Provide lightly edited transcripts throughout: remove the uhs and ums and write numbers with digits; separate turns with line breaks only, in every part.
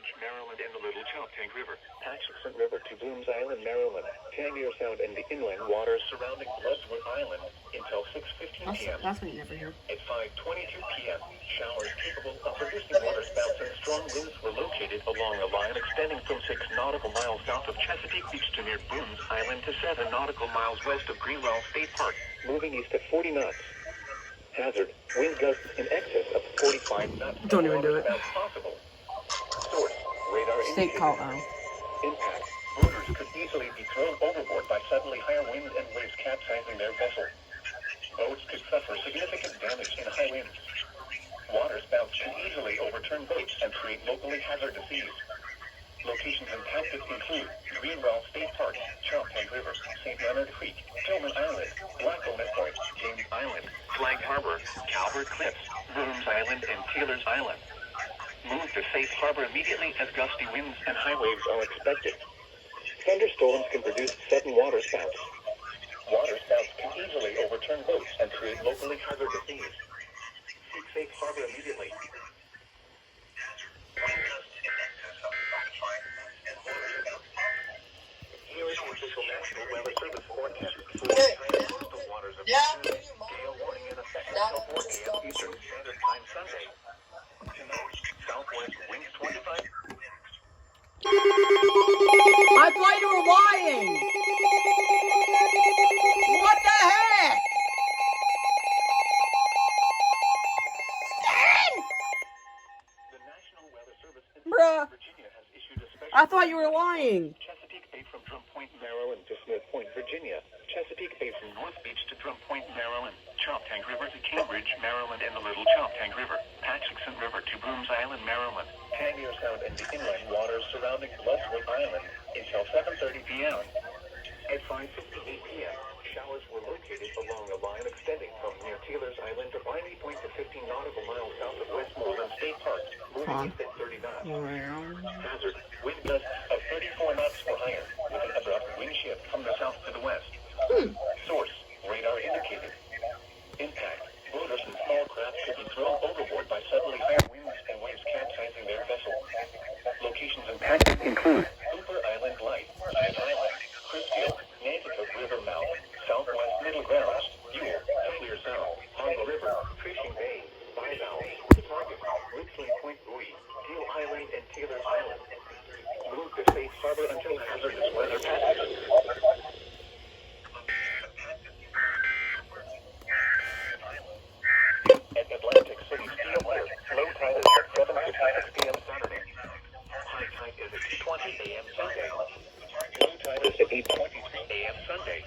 Cambridge, Maryland, and the Little Choptank River. Atchison River to Boones Island, Maryland. Tangier Sound and the inland waters surrounding Bloodwood Island until 6:15 p.m.
That's what you never hear.
At 5:22 p.m., showers capable of producing waterspouts and strong winds were located along a line extending from 6 nautical miles south of Chesapeake Beach to near Boones Island to 7 nautical miles west of Greenwell State Park. Moving east at 40 knots. Hazard, wind gusts in excess of 45 knots.
Don't even do it.
Possible. Source, radar
State call out.
Impact, boaters could easily be thrown overboard by suddenly higher winds and waves capsizing their vessel. Boats could suffer significant damage in high winds. Waterspouts can easily overturn boats and create locally hazardous seas. Locations impacted include Greenwell State Park, Choptank River, St. Leonard Creek, Tillman Island, Blackownet Point, James Island, Flag Harbor, Calvert Cliffs, Boones Island, and Taylor's Island. Move to safe harbor immediately as gusty winds and high waves are expected. Thunderstorms can produce sudden waterspouts. Waterspouts can easily overturn boats and create locally hazardous seas. Seek safe harbor immediately. Here is the official National Weather Service forecast for the coastal waters of gale warning in effect until 4 a.m. Eastern Standard Time Sunday. Tonight, southwest winds 25.
I thought you were lying! What the heck?
The National Weather Service in
Bruh.
Virginia has issued a special.
I thought you were lying.
Chesapeake Bay from Drum Point, Maryland to Smith Point, Virginia. Chesapeake Bay from North Beach to Drum Point, Maryland. Choptank River to Cambridge, Maryland, and the Little Choptank River. Atchison River to Boones Island, Maryland. Tangier Sound and the inland waters surrounding Bloodwood Island until 7:30 p.m. At 5:58 p.m., showers were located along a line extending from near Taylor's Island to Binding Point to 15 nautical miles south of Westmoreland State Park, moving east at 30 knots. Hazard, wind gusts of 34 knots or higher, with an abrupt wind shift from the south to the west. Source, radar indicated. Impact, boaters and small craft could be thrown overboard by suddenly higher winds and waves capsizing their vessel. Locations impacted include Cooper Island Light, Smith Island, Chrisfield, Nanticoke River Mouth, Southwest Middle Grounds, Ewell, Clear Sound, Hongo River, Fishing Bay, Bivalve, Target, Richland Point Buoy, Deal Island, and Taylor's Island. Move to safe harbor until hazardous weather passes. At Atlantic City Steel Pier, low tide is at 7 to 6 p.m. Saturday. High tide is at 2:20 a.m. Sunday. Low tide is at 8:23 a.m. Sunday.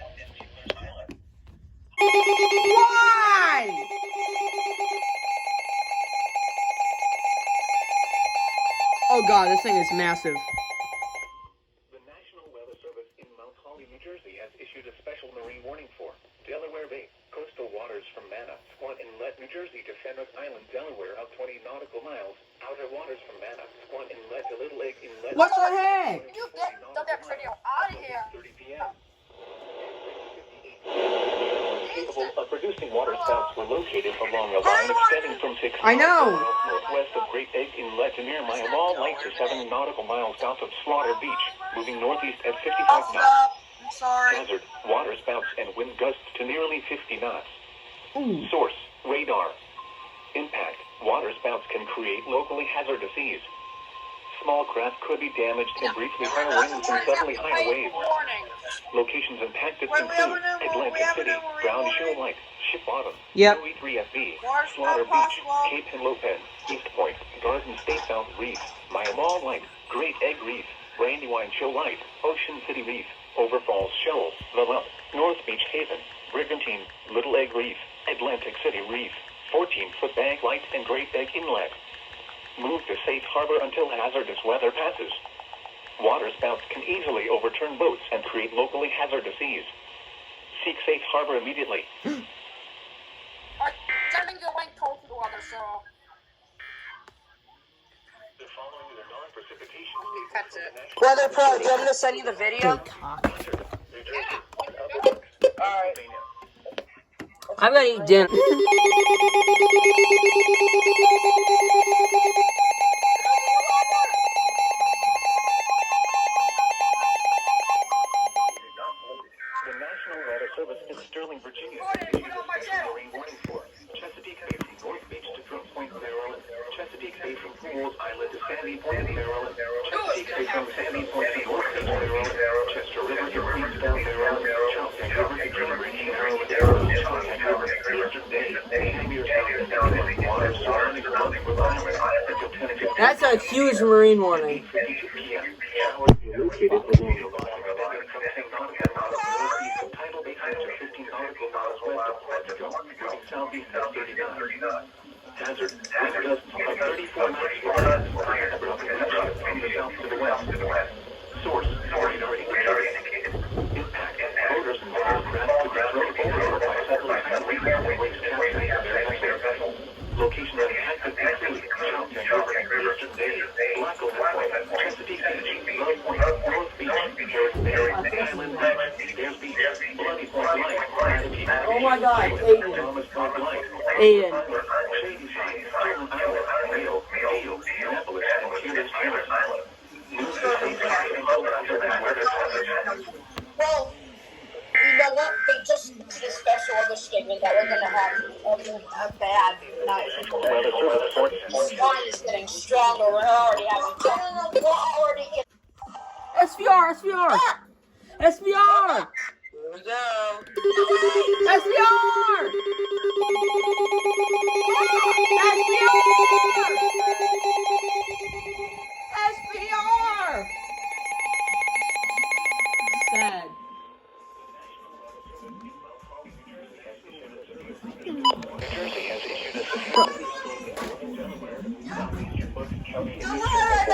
Why? Oh god, this thing is massive.
The National Weather Service in Mount Holly, New Jersey has issued a special marine warning for Delaware Bay, coastal waters from Manna, Squat Inlet, New Jersey to Fenwick Island, Delaware, out 20 nautical miles. Outer waters from Manna, Squat Inlet to Little Egg Inlet.
What the heck?
You get the video out of here.
30 p.m. Capable of producing waterspouts were located along a line extending from 6
I know.
miles northwest of Great Egg Inlet to near Mile Light to 7 nautical miles south of Slaughter Beach, moving northeast at 55 knots.
I'm sorry.
Hazard, waterspouts and wind gusts to nearly 50 knots.
Ooh.
Source, radar. Impact, waterspouts can create locally hazardous seas. Small craft could be damaged in briefly higher winds and suddenly higher waves. Locations impacted include Atlantic City, Brown Shoe Light, Ship Bottom,
Yep.
OE3FB, Slaughter Beach, Cape and Lopez, East Point, Garden State South Reef, Mile Light, Great Egg Reef, Brandywine Show Light, Ocean City Reef, Overfalls Shoal, The Lump, North Beach Haven, Brigantine, Little Egg Reef, Atlantic City Reef, 14-foot Bank Light, and Great Egg Inlet. Move to safe harbor until hazardous weather passes. Waterspouts can easily overturn boats and create locally hazardous seas. Seek safe harbor immediately.
Alright, sending the link to the weather, so.
The following is a non-precipitation statement.
That's it.
Weather Pro, do you want me to send you the video?
Big cock.
Alright.
I'm gonna eat dinner.
Falls Island to Sandy Point, Maryland. Chesapeake Bay from Sandy Point to North Beach, Maryland. Chester River to Queenstown, Maryland. Choptank River to Cambridge, Maryland. Choptank River, Eastern Bay, Shamiertown, Maryland. Water surrounding Rutherford Island until 10:15.
That's a huge marine warning.
8:52 p.m. Showers located along the line extending from St. Monica northeast of Tidal Basin to 15 nautical miles west of Mexico, moving southeast at 39. Hazard, wind gusts of 34 knots per hour, abruptly shift from the south to the west. Source, radar indicated. Impact, motors and craft could be thrown overboard by settlers and waste capturing their vessel. Location impacted include Choptank River, Eastern Bay, Blackover Point, Chesapeake Beach, Love Point, North Beach, Harris Bay, Island Beach, Bears Beach, Bloody Point Light,
Oh my God, Aiden.
Thomas Point Light,
Aiden.
Shady Side, Sterling Island, Rio, Annapolis, and Cunice Island. News is based on central hazard and weather patterns.
Well, you know what? They just did a special other statement that we're gonna have a bad night.
Weather service reports.
This line is getting stronger. We're already having. We're already getting.
SVR, SVR. SVR.
Here we go.
SVR. SVR. Sad.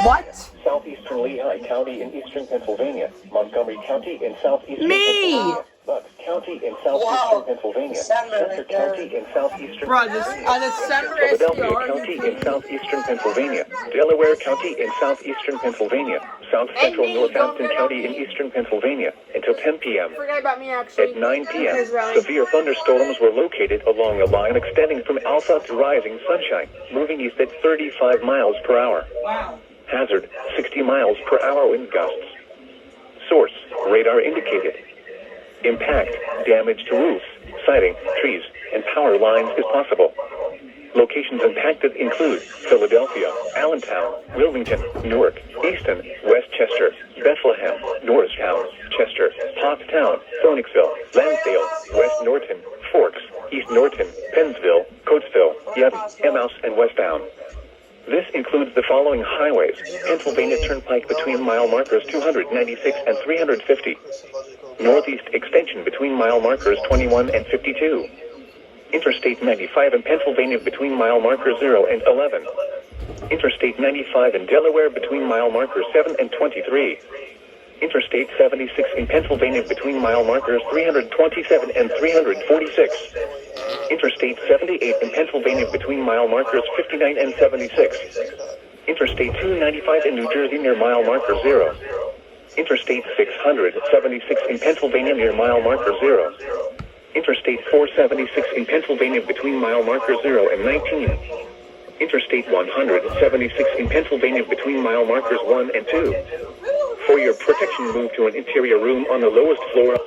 What?
Southeastern Lehigh County in eastern Pennsylvania, Montgomery County in southeastern
Me!
Pennsylvania, Bucks County in southeastern Pennsylvania, Chester County in southeastern
Bro, this on December
Philadelphia
SVR.
County in southeastern Pennsylvania, Delaware County in southeastern Pennsylvania, South Central Northampton County in eastern Pennsylvania until 10 p.m.
Forget about me, actually.
At 9 p.m.,
Israeli.
severe thunderstorms were located along a line extending from Alpha to Rising Sunshine, moving east at 35 miles per hour.
Wow.
Hazard, 60 miles per hour wind gusts. Source, radar indicated. Impact, damage to roofs, siding, trees, and power lines is possible. Locations impacted include Philadelphia, Allentown, Wilmington, Newark, Easton, Westchester, Bethlehem, Norristown, Chester, Pottstown, Phoenixville, Lansdale, West Norton, Forks, East Norton, Pennsville, Coatesville, Yevon, Emmaus, and Westbound. This includes the following highways: Pennsylvania Turnpike between mile markers 296 and 350. Northeast extension between mile markers 21 and 52. Interstate 95 in Pennsylvania between mile markers 0 and 11. Interstate 95 in Delaware between mile markers 7 and 23. Interstate 76 in Pennsylvania between mile markers 327 and 346. Interstate 78 in Pennsylvania between mile markers 59 and 76. Interstate 295 in New Jersey near mile marker 0. Interstate 676 in Pennsylvania near mile marker 0. Interstate 476 in Pennsylvania between mile markers 0 and 19. Interstate 176 in Pennsylvania between mile markers 1 and 2. For your protection, move to an interior room on the lowest floor.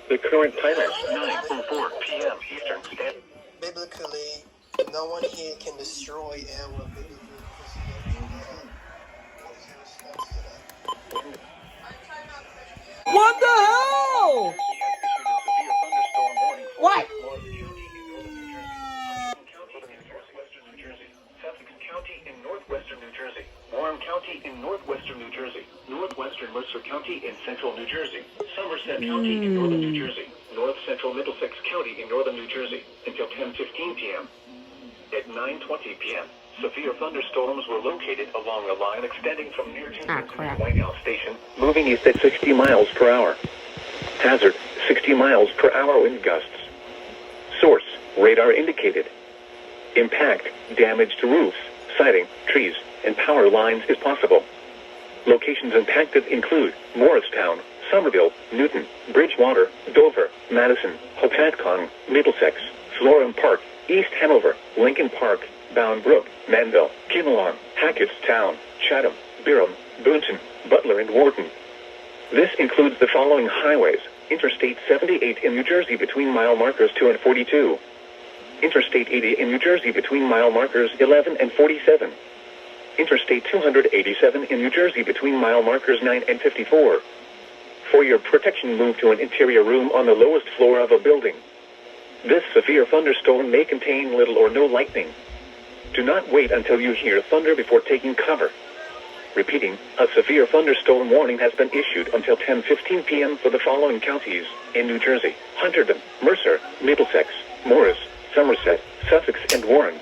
The current time is 9:04 p.m. Eastern Standard.
Biblically, no one here can destroy our biblically.
What the hell? What?
County in northwestern New Jersey, Warren County in northwestern New Jersey, northwestern Mercer County in central New Jersey, Somerset County in northern New Jersey, north central Middlesex County in northern New Jersey until 10:15 p.m. At 9:20 p.m., severe thunderstorms were located along a line extending from near to White House Station, moving east at 60 miles per hour. Hazard, 60 miles per hour wind gusts. Source, radar indicated. Impact, damage to roofs, siding, trees, and power lines is possible. Locations impacted include Morristown, Somerville, Newton, Bridgewater, Dover, Madison, Hopatcong, Middlesex, Florham Park, East Hanover, Lincoln Park, Bound Brook, Manville, Kinnelon, Hackettstown, Chatham, Byram, Boonton, Butler, and Wharton. This includes the following highways: Interstate 78 in New Jersey between mile markers 2 and 42. Interstate 80 in New Jersey between mile markers 11 and 47. Interstate 287 in New Jersey between mile markers 9 and 54. For your protection, move to an interior room on the lowest floor of a building. This severe thunderstorm may contain little or no lightning. Do not wait until you hear thunder before taking cover. Repeating, a severe thunderstorm warning has been issued until 10:15 p.m. for the following counties in New Jersey: Hunterdon, Mercer, Middlesex, Morris, Somerset, Sussex, and Warren.